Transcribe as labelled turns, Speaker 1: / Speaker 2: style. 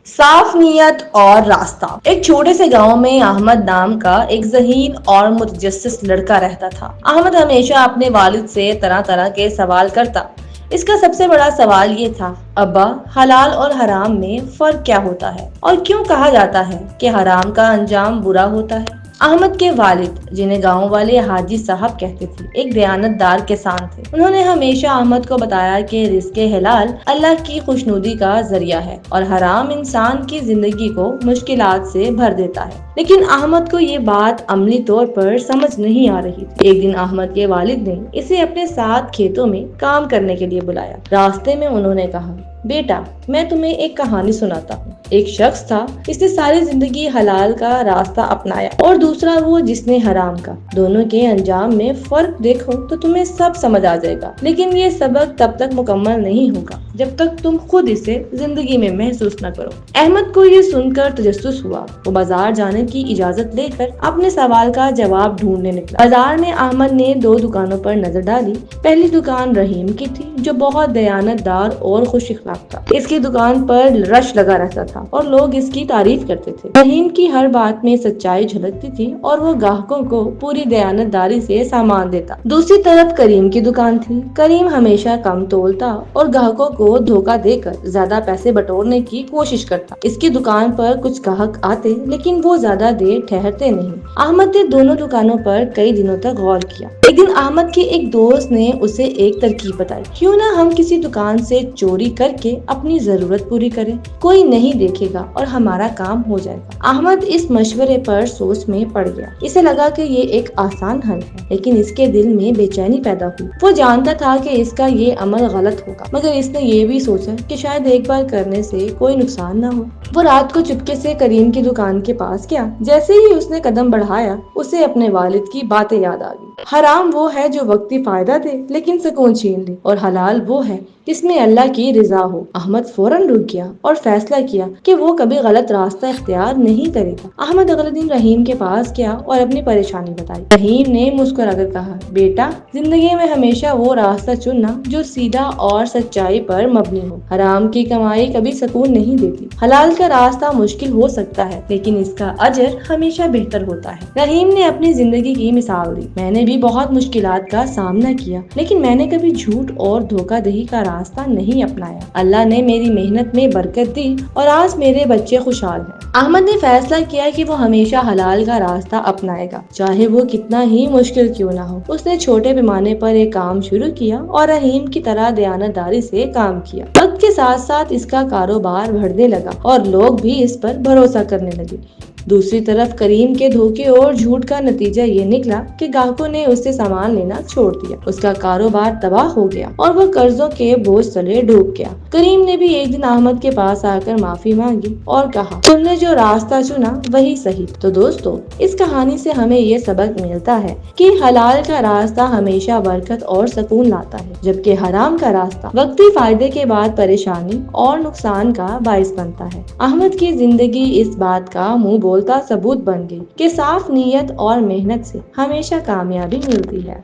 Speaker 1: صاف نیت اور راستہ۔ ایک چھوٹے سے گاؤں میں احمد نام کا ایک ذہین اور متجسس لڑکا رہتا تھا۔ احمد ہمیشہ اپنے والد سے طرح طرح کے سوال کرتا۔ اس کا سب سے بڑا سوال یہ تھا، ابا، حلال اور حرام میں فرق کیا ہوتا ہے اور کیوں کہا جاتا ہے کہ حرام کا انجام برا ہوتا ہے؟ احمد کے والد، جنہیں گاؤں والے حاجی صاحب کہتے تھے، ایک دیانت دار کسان تھے۔ انہوں نے ہمیشہ احمد کو بتایا کہ رزق حلال اللہ کی خوشنودی کا ذریعہ ہے اور حرام انسان کی زندگی کو مشکلات سے بھر دیتا ہے۔ لیکن احمد کو یہ بات عملی طور پر سمجھ نہیں آ رہی تھی۔ ایک دن احمد کے والد نے اسے اپنے ساتھ کھیتوں میں کام کرنے کے لیے بلایا۔ راستے میں انہوں نے کہا، بیٹا، میں تمہیں ایک کہانی سناتا ہوں۔ ایک شخص تھا، اس نے ساری زندگی حلال کا راستہ اپنایا اور دوسرا وہ جس نے حرام کا۔ دونوں کے انجام میں فرق دیکھو تو تمہیں سب سمجھ آ جائے گا، لیکن یہ سبق تب تک مکمل نہیں ہوگا جب تک تم خود اسے زندگی میں محسوس نہ کرو۔ احمد کو یہ سن کر تجسس ہوا۔ وہ بازار جانے کی اجازت لے کر اپنے سوال کا جواب ڈھونڈنے نکلا۔ بازار میں احمد نے 2 دکانوں پر نظر ڈالی۔ پہلی دکان رحیم کی تھی، جو بہت دیانت دار اور خوش اخلاق تھا۔ اس کی دکان پر رش لگا رہتا تھا اور لوگ اس کی تعریف کرتے تھے۔ رحیم کی ہر بات میں سچائی جھلکتی تھی اور وہ گاہکوں کو پوری دیانت داری سے سامان دیتا۔ دوسری طرف کریم کی دکان تھی۔ کریم ہمیشہ کم تولتا اور گاہکوں کو دھوکہ دے کر زیادہ پیسے بٹورنے کی کوشش کرتا۔ اس کی دکان پر کچھ گاہک آتے، لیکن وہ زیادہ دیر ٹھہرتے نہیں۔ احمد نے دونوں دکانوں پر کئی دنوں تک غور کیا۔ ایک دن احمد کے ایک دوست نے اسے ایک ترکیب بتائی، کیوں نہ ہم کسی دکان سے چوری کر کے اپنی ضرورت پوری کریں، کوئی نہیں دیکھے گا اور ہمارا کام ہو جائے گا۔ احمد اس مشورے پر سوچ میں پڑ گیا۔ اسے لگا کہ یہ ایک آسان حل ہے، لیکن اس کے دل میں بے چینی پیدا ہوئی۔ وہ جانتا تھا کہ اس کا یہ عمل غلط ہوگا، مگر اس نے یہ بھی سوچا کہ شاید ایک بار کرنے سے کوئی نقصان نہ ہو۔ وہ رات کو چپکے سے کریم کی دکان کے پاس گیا۔ جیسے ہی اس نے قدم بڑھایا، اسے اپنے والد کی باتیں یاد آ گئی۔ حرام وہ ہے جو وقتی فائدہ دے لیکن سکون چھین لے، اور حلال وہ ہے جس میں اللہ کی رضا ہو۔ احمد فوراً رک گیا اور فیصلہ کیا کہ وہ کبھی غلط راستہ اختیار نہیں کرے گا۔ احمد اگلے دن رحیم کے پاس گیا اور اپنی پریشانی بتائی۔ رحیم نے مسکرا کر کہا، بیٹا، زندگی میں ہمیشہ وہ راستہ چننا جو سیدھا اور سچائی پر مبنی ہو۔ حرام کی کمائی کبھی سکون نہیں دیتی۔ حلال کا راستہ مشکل ہو سکتا ہے، لیکن اس کا اجر ہمیشہ بہتر ہوتا ہے۔ رحیم نے اپنی زندگی کی مثال دی، میں نے بھی بہت مشکلات کا سامنا کیا، لیکن میں نے کبھی جھوٹ اور دھوکہ دہی کا راستہ نہیں اپنایا۔ اللہ نے میری محنت میں برکت دی اور آج میرے بچے خوشحال ہیں۔ احمد نے فیصلہ کیا کہ وہ ہمیشہ حلال کا راستہ اپنائے گا، چاہے وہ کتنا ہی مشکل کیوں نہ ہو۔ اس نے چھوٹے پیمانے پر ایک کام شروع کیا اور رحیم کی طرح دیانت داری سے کام کیا۔ وقت کے ساتھ ساتھ اس کا کاروبار بڑھنے لگا اور لوگ بھی اس پر بھروسہ کرنے لگے۔ دوسری طرف کریم کے دھوکے اور جھوٹ کا نتیجہ یہ نکلا کہ گاہکوں نے اس سے سامان لینا چھوڑ دیا۔ اس کا کاروبار تباہ ہو گیا اور وہ قرضوں کے بوجھ تلے ڈوب گیا۔ کریم نے بھی ایک دن احمد کے پاس آ کر معافی مانگی اور کہا، تم نے جو راستہ چنا وہی صحیح۔ تو دوستو، اس کہانی سے ہمیں یہ سبق ملتا ہے کہ حلال کا راستہ ہمیشہ برکت اور سکون لاتا ہے، جبکہ حرام کا راستہ وقتی فائدے کے بعد پریشانی اور نقصان کا باعث بنتا ہے۔ احمد کی زندگی اس بات کا منہ بولتا ثبوت بن گئی کہ صاف نیت اور محنت سے ہمیشہ کامیابی ملتی ہے۔